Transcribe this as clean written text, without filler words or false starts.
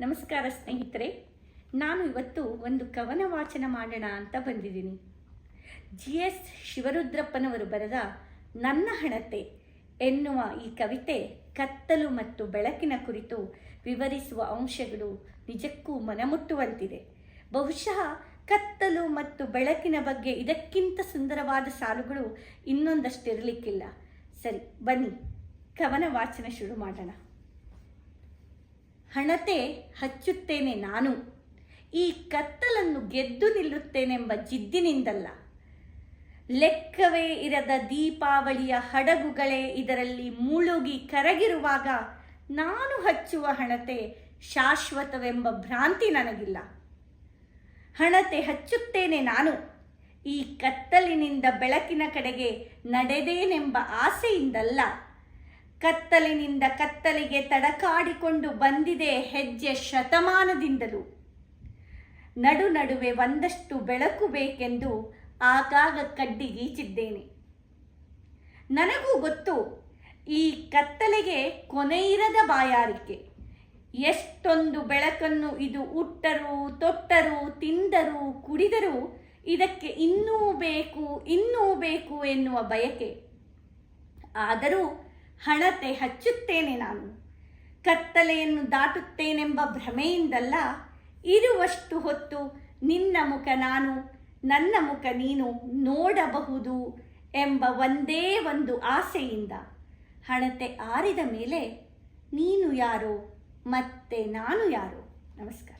ನಮಸ್ಕಾರ ಸ್ನೇಹಿತರೆ, ನಾನು ಇವತ್ತು ಒಂದು ಕವನ ವಾಚನ ಮಾಡೋಣ ಅಂತ ಬಂದಿದ್ದೀನಿ. GS ಶಿವರುದ್ರಪ್ಪನವರು ಬರೆದ ನನ್ನ ಹಣತೆ ಎನ್ನುವ ಈ ಕವಿತೆ ಕತ್ತಲು ಮತ್ತು ಬೆಳಕಿನ ಕುರಿತು ವಿವರಿಸುವ ಅಂಶಗಳು ನಿಜಕ್ಕೂ ಮನಮುಟ್ಟುವಂತಿದೆ. ಬಹುಶಃ ಕತ್ತಲು ಮತ್ತು ಬೆಳಕಿನ ಬಗ್ಗೆ ಇದಕ್ಕಿಂತ ಸುಂದರವಾದ ಸಾಲುಗಳು ಇನ್ನೊಂದಷ್ಟಿರಲಿಕ್ಕಿಲ್ಲ. ಸರಿ, ಬನ್ನಿ ಕವನ ವಾಚನ ಶುರು ಮಾಡೋಣ. ಹಣತೆ ಹಚ್ಚುತ್ತೇನೆ ನಾನು, ಈ ಕತ್ತಲನ್ನು ಗೆದ್ದು ನಿಲ್ಲುತ್ತೇನೆಂಬ ಜಿದ್ದಿನಿಂದಲ್ಲ. ಲೆಕ್ಕವೇ ಇರದ ದೀಪಾವಳಿಯ ಹಡಗುಗಳೇ ಇದರಲ್ಲಿ ಮುಳುಗಿ ಕರಗಿರುವಾಗ ನಾನು ಹಚ್ಚುವ ಹಣತೆ ಶಾಶ್ವತವೆಂಬ ಭ್ರಾಂತಿ ನನಗಿಲ್ಲ. ಹಣತೆ ಹಚ್ಚುತ್ತೇನೆ ನಾನು, ಈ ಕತ್ತಲಿನಿಂದ ಬೆಳಕಿನ ಕಡೆಗೆ ನಡೆದೇನೆಂಬ ಆಸೆಯಿಂದಲ್ಲ. ಕತ್ತಲಿನಿಂದ ಕತ್ತಲಿಗೆ ತಡಕಾಡಿಕೊಂಡು ಬಂದಿದೆ ಹೆಜ್ಜೆ ಶತಮಾನದಿಂದಲೂ. ನಡುವೆ ಒಂದಷ್ಟು ಬೆಳಕು ಬೇಕೆಂದು ಆಗಾಗ ಕಡ್ಡಿಗೀಚಿದ್ದೇನೆ. ನನಗೂ ಗೊತ್ತು, ಈ ಕತ್ತಲೆಗೆ ಕೊನೆಯಿರದ ಬಾಯಾರಿಕೆ. ಎಷ್ಟೊಂದು ಬೆಳಕನ್ನು ಇದು ಉಟ್ಟರೂ ತೊಟ್ಟರೂ ತಿಂದರೂ ಕುಡಿದರೂ ಇದಕ್ಕೆ ಇನ್ನೂ ಬೇಕು ಎನ್ನುವ ಬಯಕೆ. ಆದರೂ ಹಣತೆ ಹಚ್ಚುತ್ತೇನೆ ನಾನು, ಕತ್ತಲೆಯನ್ನು ದಾಟುತ್ತೇನೆಂಬ ಭ್ರಮೆಯಿಂದಲ್ಲ. ಇರುವಷ್ಟು ಹೊತ್ತು ನಿನ್ನ ಮುಖ ನಾನು, ನನ್ನ ಮುಖ ನೀನು ನೋಡಬಹುದು ಎಂಬ ಒಂದೇ ಒಂದು ಆಸೆಯಿಂದ. ಹಣತೆ ಆರಿದ ಮೇಲೆ ನೀನು ಯಾರೋ ಮತ್ತೆ ನಾನು ಯಾರೋ. ನಮಸ್ಕಾರ.